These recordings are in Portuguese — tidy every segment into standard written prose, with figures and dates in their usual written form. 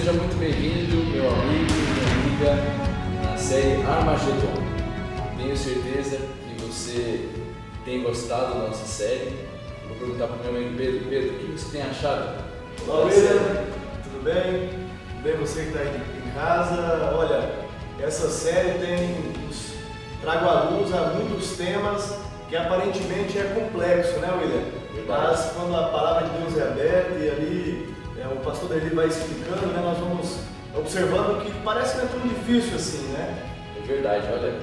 Seja muito bem-vindo, meu amigo, minha amiga, na série Armagedon. Tenho certeza que você tem gostado da nossa série. Vou perguntar para o meu amigo Pedro. Pedro, o que você tem achado? Olá, William, tudo bem? Tudo bem você que está aí em casa? Olha, essa série nos trago à luz a muitos temas que aparentemente é complexo, né, William? Mas quando a palavra de Deus é aberta e ali o pastor dele vai explicando, né, nós vamos observando que parece que não é tão difícil assim, né? É verdade, olha,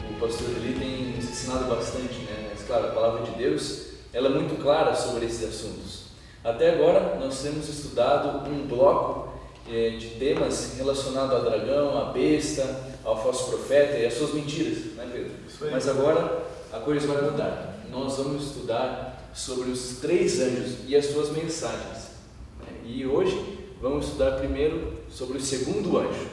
o pastor ele tem nos ensinado bastante, né? Mas claro, a palavra de Deus ela é muito clara sobre esses assuntos. Até agora nós temos estudado um bloco de temas relacionados ao dragão, à besta, ao falso profeta e às suas mentiras, né, Pedro? Mas agora a coisa vai mudar. Nós vamos estudar sobre os 3 anjos e as suas mensagens. E hoje vamos estudar primeiro sobre o segundo anjo,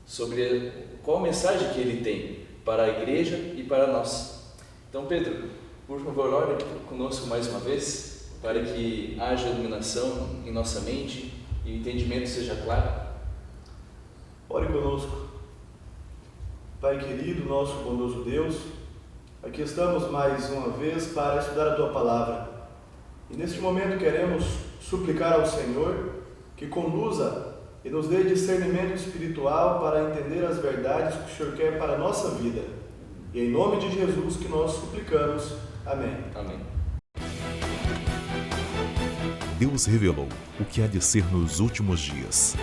sobre qual mensagem que ele tem para a igreja e para nós. Então, Pedro, por favor, ore conosco mais uma vez, para que haja iluminação em nossa mente e o entendimento seja claro. Ore conosco. Pai querido, nosso bondoso Deus, aqui estamos mais uma vez para estudar a Tua Palavra. E neste momento queremos suplicar ao Senhor que conduza e nos dê discernimento espiritual para entender as verdades que o Senhor quer para a nossa vida. E em nome de Jesus que nós suplicamos. Amém. Amém. Deus revelou o que há de ser nos últimos dias.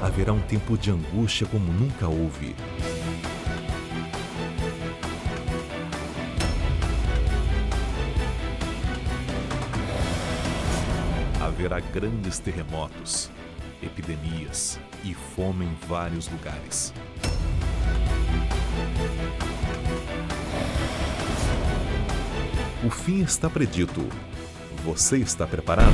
Haverá um tempo de angústia como nunca houve. Haverá grandes terremotos, epidemias e fome em vários lugares. O fim está predito. Você está preparado?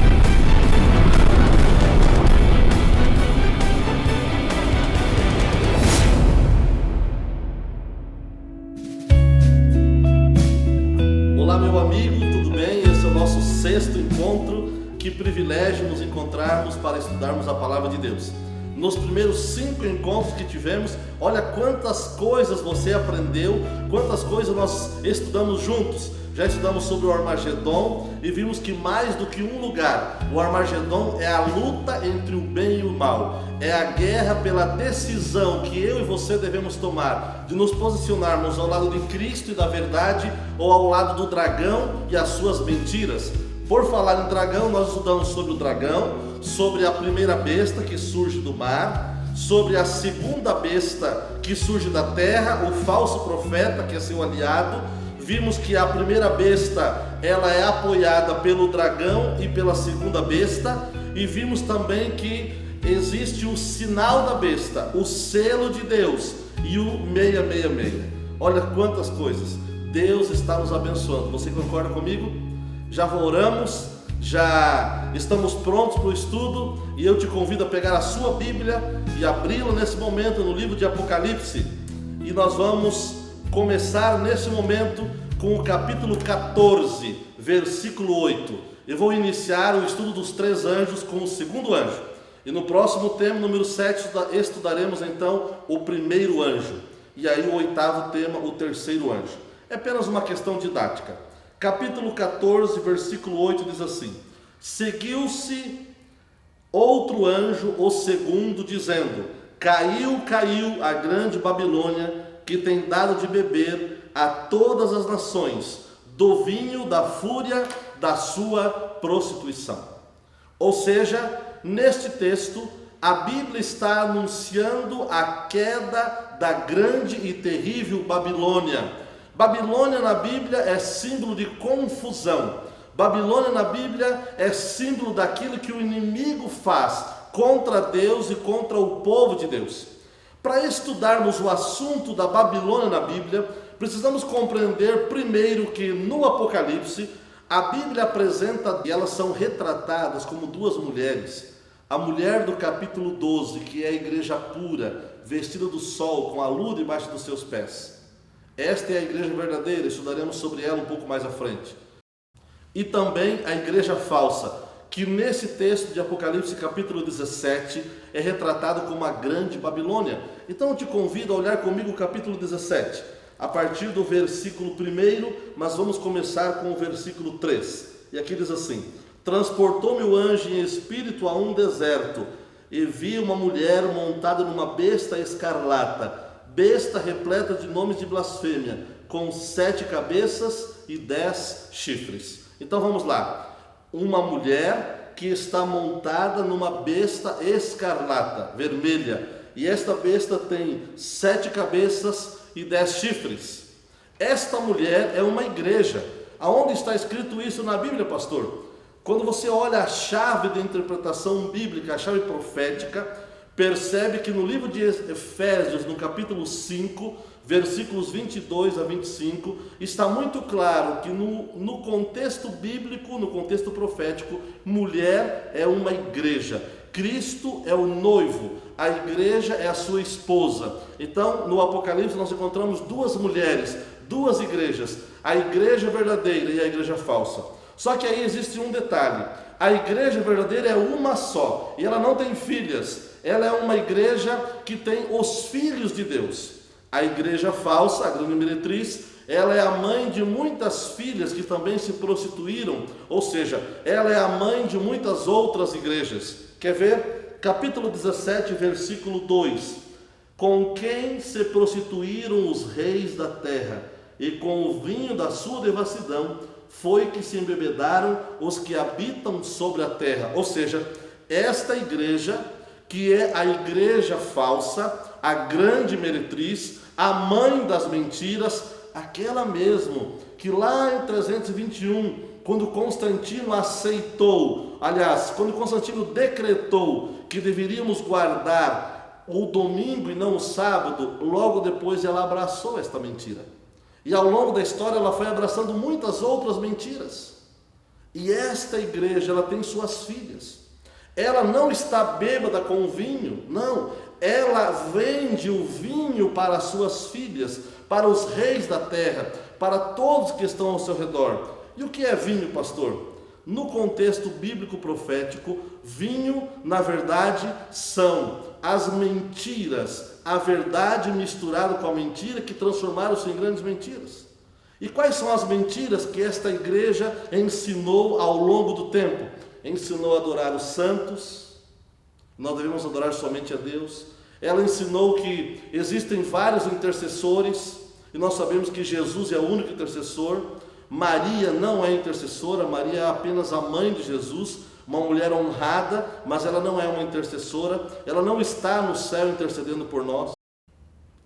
Olá, meu amigo, tudo bem? Esse é o nosso 6º encontro. Que privilégio nos encontrarmos para estudarmos a Palavra de Deus. Nos primeiros 5 encontros que tivemos, olha quantas coisas você aprendeu, quantas coisas nós estudamos juntos. Já estudamos sobre o Armagedon e vimos que mais do que um lugar, o Armagedon é a luta entre o bem e o mal. É a guerra pela decisão que eu e você devemos tomar, de nos posicionarmos ao lado de Cristo e da verdade ou ao lado do dragão e as suas mentiras. Por falar em dragão, nós estudamos sobre o dragão, sobre a primeira besta que surge do mar, sobre a segunda besta que surge da terra, o falso profeta que é seu aliado. Vimos que a primeira besta ela é apoiada pelo dragão e pela segunda besta, e vimos também que existe o sinal da besta, o selo de Deus e o 666. Olha quantas coisas, Deus está nos abençoando. Você concorda comigo? Já oramos, já estamos prontos para o estudo e eu te convido a pegar a sua Bíblia e abri-la nesse momento no livro de Apocalipse. E nós vamos começar nesse momento com o capítulo 14, versículo 8. Eu vou iniciar o estudo dos 3 anjos com o segundo anjo. E no próximo tema, número 7, estudaremos então o primeiro anjo. E aí o 8º tema, o terceiro anjo. É apenas uma questão didática. Capítulo 14, versículo 8 diz assim: Seguiu-se outro anjo, o segundo, dizendo: Caiu, caiu a grande Babilônia, que tem dado de beber a todas as nações, do vinho da fúria da sua prostituição. Ou seja, neste texto, a Bíblia está anunciando a queda da grande e terrível Babilônia. Babilônia na Bíblia é símbolo de confusão. Babilônia na Bíblia é símbolo daquilo que o inimigo faz contra Deus e contra o povo de Deus. Para estudarmos o assunto da Babilônia na Bíblia, precisamos compreender primeiro que no Apocalipse, a Bíblia apresenta e elas são retratadas como 2 mulheres. A mulher do capítulo 12, que é a igreja pura, vestida do sol, com a lua debaixo dos seus pés. Esta é a igreja verdadeira, estudaremos sobre ela um pouco mais à frente. e também a igreja falsa, que nesse texto de Apocalipse capítulo 17 é retratado como a grande Babilônia. Então eu te convido a olhar comigo o capítulo 17, a partir do versículo 1, mas vamos começar com o versículo 3. E aqui diz assim: transportou-me o anjo em espírito a um deserto, e vi uma mulher montada numa besta escarlata, besta repleta de nomes de blasfêmia, com 7 cabeças e 10 chifres. Então vamos lá. Uma mulher que está montada numa besta escarlata, vermelha, e esta besta tem 7 cabeças e 10 chifres. Esta mulher é uma igreja. Aonde está escrito isso na Bíblia, pastor? Quando você olha a chave da interpretação bíblica, a chave profética, percebe que no livro de Efésios, no capítulo 5, versículos 22 a 25, está muito claro que no contexto bíblico, no contexto profético, mulher é uma igreja. Cristo é o noivo, a igreja é a sua esposa. Então, no Apocalipse nós encontramos 2 mulheres, 2 igrejas, a igreja verdadeira e a igreja falsa. Só que aí existe um detalhe: a igreja verdadeira é uma só, e ela não tem filhas, ela é uma igreja que tem os filhos de Deus. A igreja falsa, a grande meretriz, ela é a mãe de muitas filhas que também se prostituíram, ou seja, ela é a mãe de muitas outras igrejas. Quer ver? Capítulo 17, versículo 2: com quem se prostituíram os reis da terra, e com o vinho da sua devassidão foi que se embebedaram os que habitam sobre a terra. Ou seja, esta igreja, que é a igreja falsa, a grande meretriz, a mãe das mentiras, aquela mesmo que lá em 321, quando Constantino aceitou, aliás, quando Constantino decretou que deveríamos guardar o domingo e não o sábado, logo depois ela abraçou esta mentira. E ao longo da história ela foi abraçando muitas outras mentiras. E esta igreja, ela tem suas filhas. Ela não está bêbada com o vinho, não. Ela vende o vinho para as suas filhas, para os reis da terra, para todos que estão ao seu redor. E o que é vinho, pastor? No contexto bíblico profético, vinho, na verdade, são as mentiras, a verdade misturada com a mentira, que transformaram-se em grandes mentiras. E quais são as mentiras que esta igreja ensinou ao longo do tempo? Ensinou a adorar os santos, nós devemos adorar somente a Deus. Ela ensinou que existem vários intercessores, e nós sabemos que Jesus é o único intercessor. Maria não é intercessora, Maria é apenas a mãe de Jesus, uma mulher honrada, mas ela não é uma intercessora, ela não está no céu intercedendo por nós.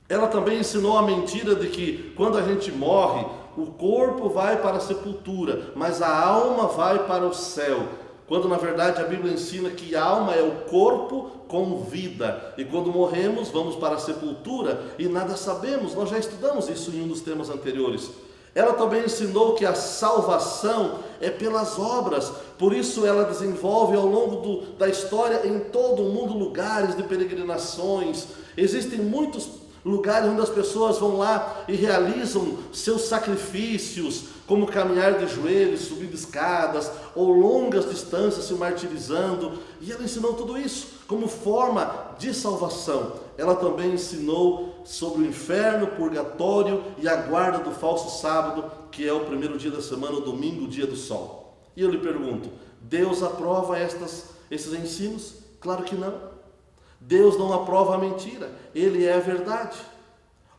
Ela também ensinou a mentira de que quando a gente morre, o corpo vai para a sepultura, mas a alma vai para o céu. Quando na verdade a Bíblia ensina que a alma é o corpo com vida, e quando morremos vamos para a sepultura e nada sabemos. Nós já estudamos isso em um dos temas anteriores. Ela também ensinou que a salvação é pelas obras, por isso ela desenvolve ao longo da história em todo o mundo lugares de peregrinações. Existem muitos lugares onde as pessoas vão lá e realizam seus sacrifícios, como caminhar de joelhos, subir escadas, ou longas distâncias se martirizando. E ela ensinou tudo isso como forma de salvação. Ela também ensinou sobre o inferno, purgatório e a guarda do falso sábado, que é o primeiro dia da semana, o domingo, o dia do sol. E eu lhe pergunto, Deus aprova esses ensinos? Claro que não. Deus não aprova a mentira, Ele é a verdade.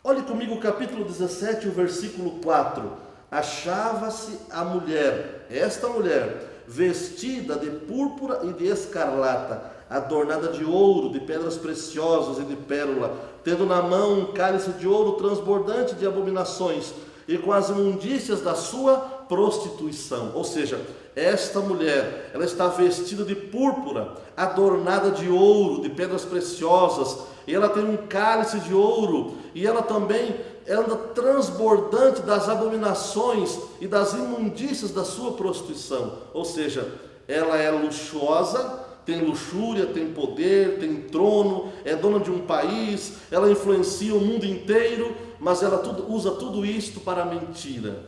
Olhe comigo o capítulo 17, o versículo 4. Achava-se a mulher, esta mulher, vestida de púrpura e de escarlata, adornada de ouro, de pedras preciosas e de pérola, tendo na mão um cálice de ouro transbordante de abominações, e com as imundícias da sua prostituição. Ou seja, esta mulher, ela está vestida de púrpura, adornada de ouro, de pedras preciosas, e ela tem um cálice de ouro, e ela também anda transbordante das abominações e das imundícias da sua prostituição. Ou seja, ela é luxuosa, tem luxúria, tem poder, tem trono, é dona de um país, ela influencia o mundo inteiro, mas ela usa tudo isto para a mentira.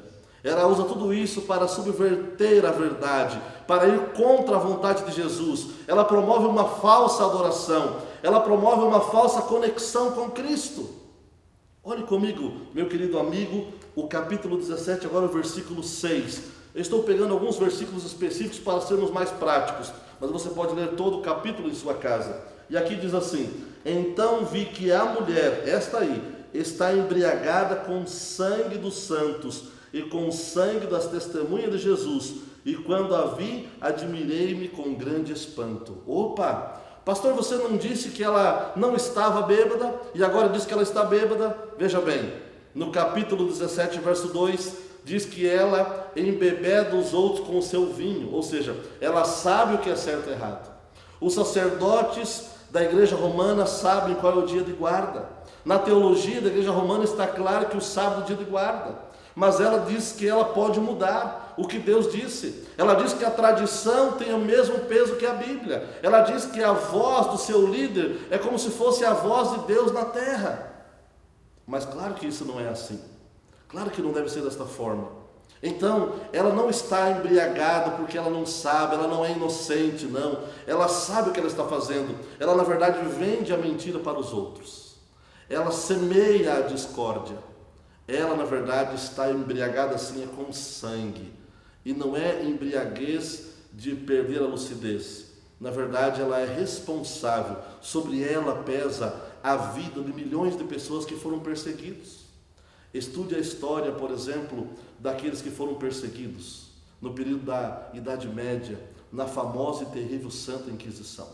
Ela usa tudo isso para subverter a verdade, para ir contra a vontade de Jesus. Ela promove uma falsa adoração, ela promove uma falsa conexão com Cristo. Olhe comigo, meu querido amigo, o capítulo 17, agora o versículo 6. Eu estou pegando alguns versículos específicos para sermos mais práticos, mas você pode ler todo o capítulo em sua casa. E aqui diz assim: então vi que a mulher, esta aí, está embriagada com o sangue dos santos e com o sangue das testemunhas de Jesus. E quando a vi, admirei-me com grande espanto. Opa! Pastor, você não disse que ela não estava bêbada e agora diz que ela está bêbada? Veja bem, no capítulo 17, verso 2, diz que ela embebeda os outros com o seu vinho, ou seja, ela sabe o que é certo e errado. Os sacerdotes da igreja romana sabem qual é o dia de guarda. Na teologia da igreja romana está claro que o sábado é o dia de guarda. Mas ela diz que ela pode mudar o que Deus disse. Ela diz que a tradição tem o mesmo peso que a Bíblia. Ela diz que a voz do seu líder é como se fosse a voz de Deus na terra. Mas claro que isso não é assim. Claro que não deve ser desta forma. Então, ela não está embriagada porque ela não sabe, ela não é inocente, não. Ela sabe o que ela está fazendo. Ela, na verdade, vende a mentira para os outros. Ela semeia a discórdia. Ela, na verdade, está embriagada assim é com sangue. E não é embriaguez de perder a lucidez. Na verdade, ela é responsável. Sobre ela pesa a vida de milhões de pessoas que foram perseguidos. Estude a história, por exemplo, daqueles que foram perseguidos no período da Idade Média, na famosa e terrível Santa Inquisição.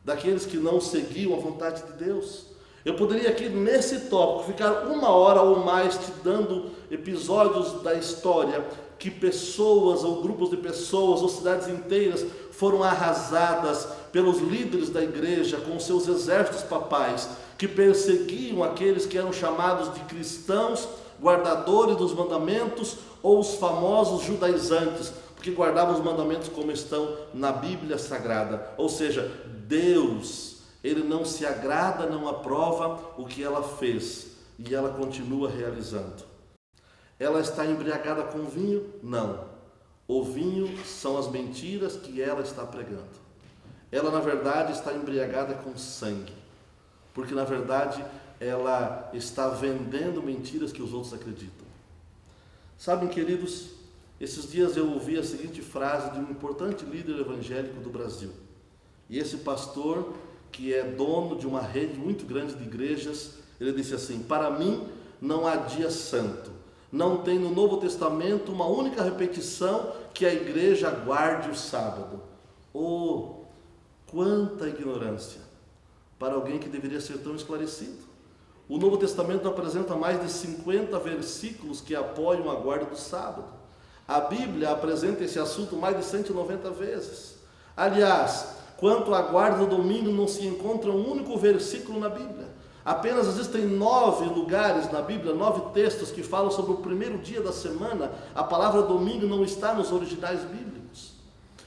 Daqueles que não seguiam a vontade de Deus. Eu poderia aqui nesse tópico ficar 1 hora ou mais te dando episódios da história que pessoas ou grupos de pessoas ou cidades inteiras foram arrasadas pelos líderes da igreja com seus exércitos papais que perseguiam aqueles que eram chamados de cristãos, guardadores dos mandamentos ou os famosos judaizantes, porque guardavam os mandamentos como estão na Bíblia Sagrada. Ou seja, Deus, Ele não se agrada, não aprova o que ela fez e ela continua realizando. Ela está embriagada com vinho? Não. O vinho são as mentiras que ela está pregando. Ela, na verdade, está embriagada com sangue, porque, na verdade, ela está vendendo mentiras que os outros acreditam. Sabem, queridos, esses dias eu ouvi a seguinte frase de um importante líder evangélico do Brasil. E esse pastor, que é dono de uma rede muito grande de igrejas, ele disse assim: para mim não há dia santo, não tem no Novo Testamento uma única repetição que a igreja guarde o sábado. Oh, quanta ignorância para alguém que deveria ser tão esclarecido. O Novo Testamento apresenta mais de 50 versículos que apoiam a guarda do sábado. A Bíblia apresenta esse assunto mais de 190 vezes. Aliás, quanto à guarda do domingo, não se encontra um único versículo na Bíblia. Apenas existem 9 lugares na Bíblia, 9 textos que falam sobre o primeiro dia da semana. A palavra domingo não está nos originais bíblicos.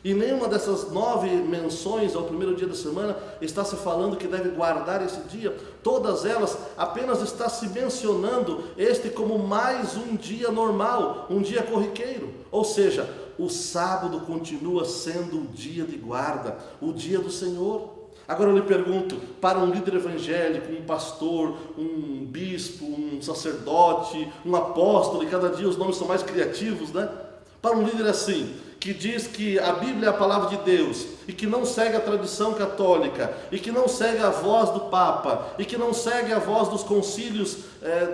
E nenhuma dessas 9 menções ao primeiro dia da semana está se falando que deve guardar esse dia. Todas elas apenas está se mencionando este como mais um dia normal, um dia corriqueiro. Ou seja, o sábado continua sendo o dia de guarda, o dia do Senhor. Agora eu lhe pergunto, para um líder evangélico, um pastor, um bispo, um sacerdote, um apóstolo, e cada dia os nomes são mais criativos, né? Para um líder assim, que diz que a Bíblia é a palavra de Deus, e que não segue a tradição católica, e que não segue a voz do Papa, e que não segue a voz dos concílios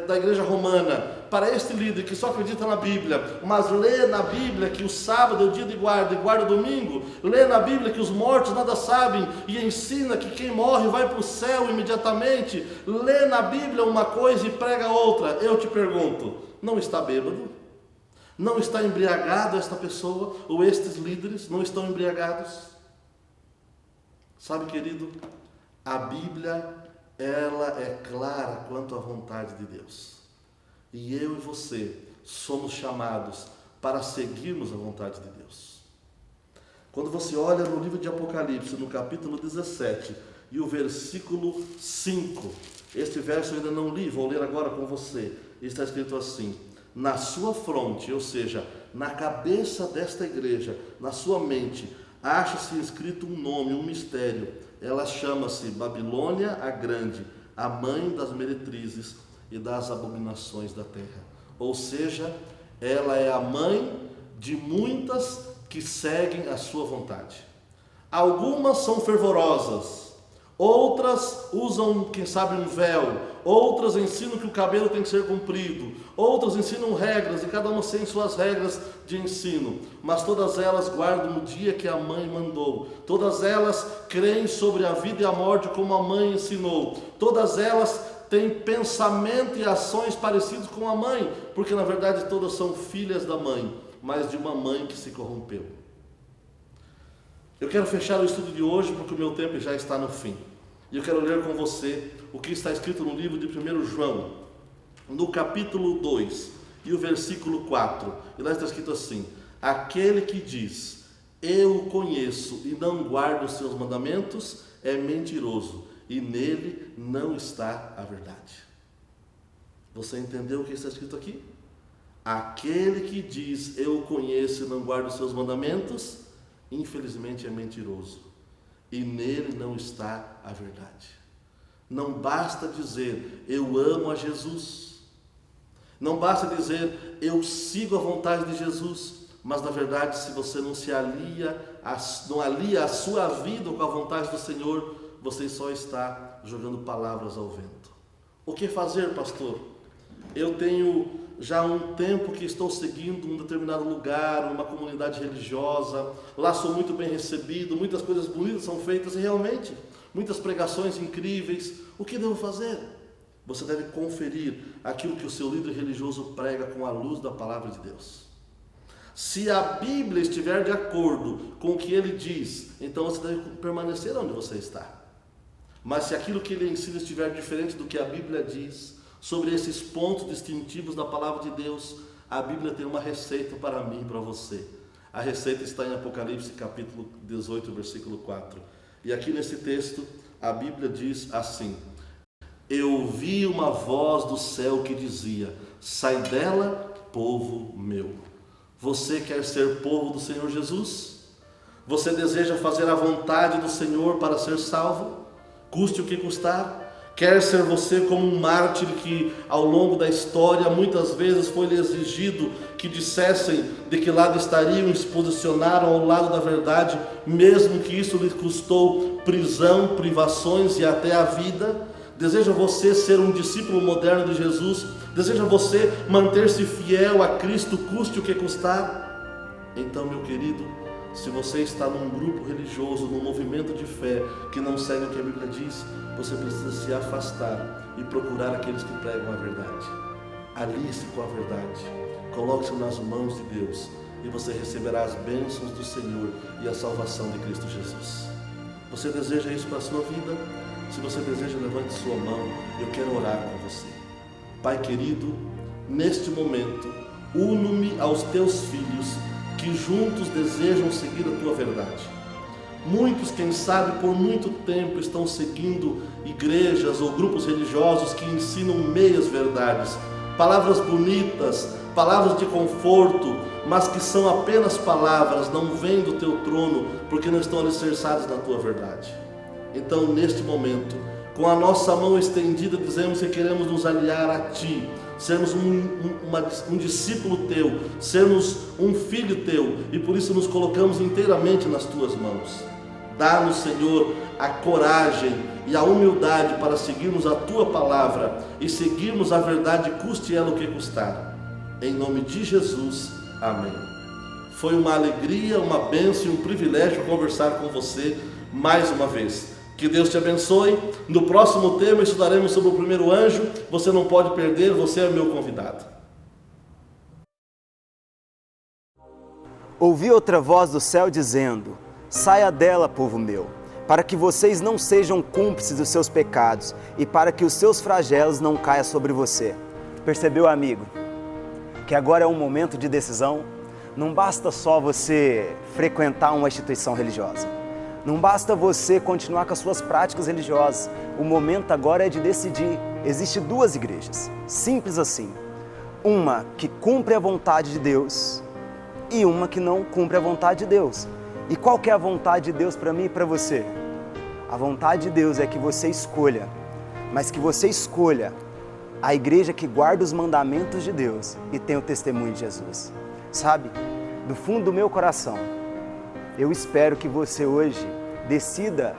da Igreja Romana, para este líder que só acredita na Bíblia, mas lê na Bíblia que o sábado é o dia de guarda, e guarda o domingo, lê na Bíblia que os mortos nada sabem, e ensina que quem morre vai para o céu imediatamente, lê na Bíblia uma coisa e prega outra. Eu te pergunto, não está bêbado? Não está embriagado esta pessoa, ou estes líderes não estão embriagados? Sabe, querido, a Bíblia, ela é clara quanto à vontade de Deus. E eu e você somos chamados para seguirmos a vontade de Deus. Quando você olha no livro de Apocalipse, no capítulo 17, e o versículo 5, este verso eu ainda não li, vou ler agora com você. Está escrito assim: na sua fronte, ou seja, na cabeça desta igreja, na sua mente, acha-se escrito um nome, um mistério. Ela chama-se Babilônia a Grande, a mãe das meretrizes e das abominações da terra. Ou seja, ela é a mãe de muitas que seguem a sua vontade. Algumas são fervorosas, outras usam, quem sabe, um véu, outras ensinam que o cabelo tem que ser comprido, outras ensinam regras, e cada uma tem suas regras de ensino, mas todas elas guardam o dia que a mãe mandou, todas elas creem sobre a vida e a morte como a mãe ensinou, todas elas têm pensamento e ações parecidos com a mãe, porque na verdade todas são filhas da mãe, mas de uma mãe que se corrompeu. Eu quero fechar o estudo de hoje porque o meu tempo já está no fim. E eu quero ler com você o que está escrito no livro de 1 João, no capítulo 2 e o versículo 4. E lá está escrito assim: aquele que diz, eu o conheço e não guardo os seus mandamentos, é mentiroso, e nele não está a verdade. Você entendeu o que está escrito aqui? Aquele que diz, eu o conheço e não guardo os seus mandamentos, infelizmente é mentiroso, e nele não está a verdade. Não basta dizer, eu amo a Jesus, não basta dizer, eu sigo a vontade de Jesus, mas na verdade, se você não alia a sua vida com a vontade do Senhor, você só está jogando palavras ao vento. O que fazer, pastor? Eu tenho já há um tempo que estou seguindo um determinado lugar, uma comunidade religiosa, lá sou muito bem recebido, muitas coisas bonitas são feitas e realmente, muitas pregações incríveis. O que devo fazer? Você deve conferir aquilo que o seu líder religioso prega com a luz da palavra de Deus. Se a Bíblia estiver de acordo com o que ele diz, então você deve permanecer onde você está. Mas se aquilo que ele ensina estiver diferente do que a Bíblia diz, sobre esses pontos distintivos da palavra de Deus, a Bíblia tem uma receita para mim e para você. A receita está em Apocalipse capítulo 18, versículo 4. E aqui nesse texto, a Bíblia diz assim: eu ouvi uma voz do céu que dizia, sai dela, povo meu. Você quer ser povo do Senhor Jesus? Você deseja fazer a vontade do Senhor para ser salvo? Custe o que custar? Quer ser você como um mártir que ao longo da história muitas vezes foi lhe exigido que dissessem de que lado estariam e se posicionaram ao lado da verdade, mesmo que isso lhe custou prisão, privações e até a vida? Deseja você ser um discípulo moderno de Jesus? Deseja você manter-se fiel a Cristo, custe o que custar? Então, meu querido, se você está num grupo religioso, num movimento de fé que não segue o que a Bíblia diz, você precisa se afastar e procurar aqueles que pregam a verdade. Alie-se com a verdade, coloque-se nas mãos de Deus e você receberá as bênçãos do Senhor e a salvação de Cristo Jesus. Você deseja isso para a sua vida? Se você deseja, levante sua mão, eu quero orar com você. Pai querido, neste momento, uno-me aos teus filhos que juntos desejam seguir a tua verdade. Muitos, quem sabe, por muito tempo estão seguindo igrejas ou grupos religiosos que ensinam meias verdades, palavras bonitas, palavras de conforto, mas que são apenas palavras, não vêm do teu trono, porque não estão alicerçadas na tua verdade. Então, neste momento, com a nossa mão estendida, dizemos que queremos nos aliar a ti, sermos um discípulo teu, sermos um filho teu, e por isso nos colocamos inteiramente nas tuas mãos. Dá-nos, Senhor, a coragem e a humildade para seguirmos a tua palavra e seguirmos a verdade, custe ela o que custar. Em nome de Jesus, amém. Foi uma alegria, uma bênção e um privilégio conversar com você mais uma vez. Que Deus te abençoe. No próximo tema estudaremos sobre o primeiro anjo. Você não pode perder, você é meu convidado. Ouvi outra voz do céu dizendo, saia dela, povo meu, para que vocês não sejam cúmplices dos seus pecados e para que os seus flagelos não caiam sobre você. Percebeu, amigo? Que agora é um momento de decisão. Não basta só você frequentar uma instituição religiosa. Não basta você continuar com as suas práticas religiosas. O momento agora é de decidir. Existem duas igrejas, simples assim. uma que cumpre a vontade de Deus e uma que não cumpre a vontade de Deus. E qual que é a vontade de Deus para mim e para você? A vontade de Deus é que você escolha, mas que você escolha a igreja que guarda os mandamentos de Deus e tem o testemunho de Jesus. Sabe, do fundo do meu coração, eu espero que você hoje decida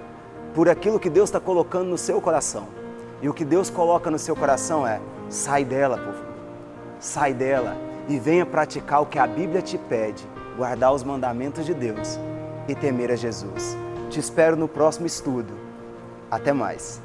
por aquilo que Deus está colocando no seu coração. E o que Deus coloca no seu coração é: sai dela, povo. Sai dela e venha praticar o que a Bíblia te pede, guardar os mandamentos de Deus e temer a Jesus. Te espero no próximo estudo. Até mais.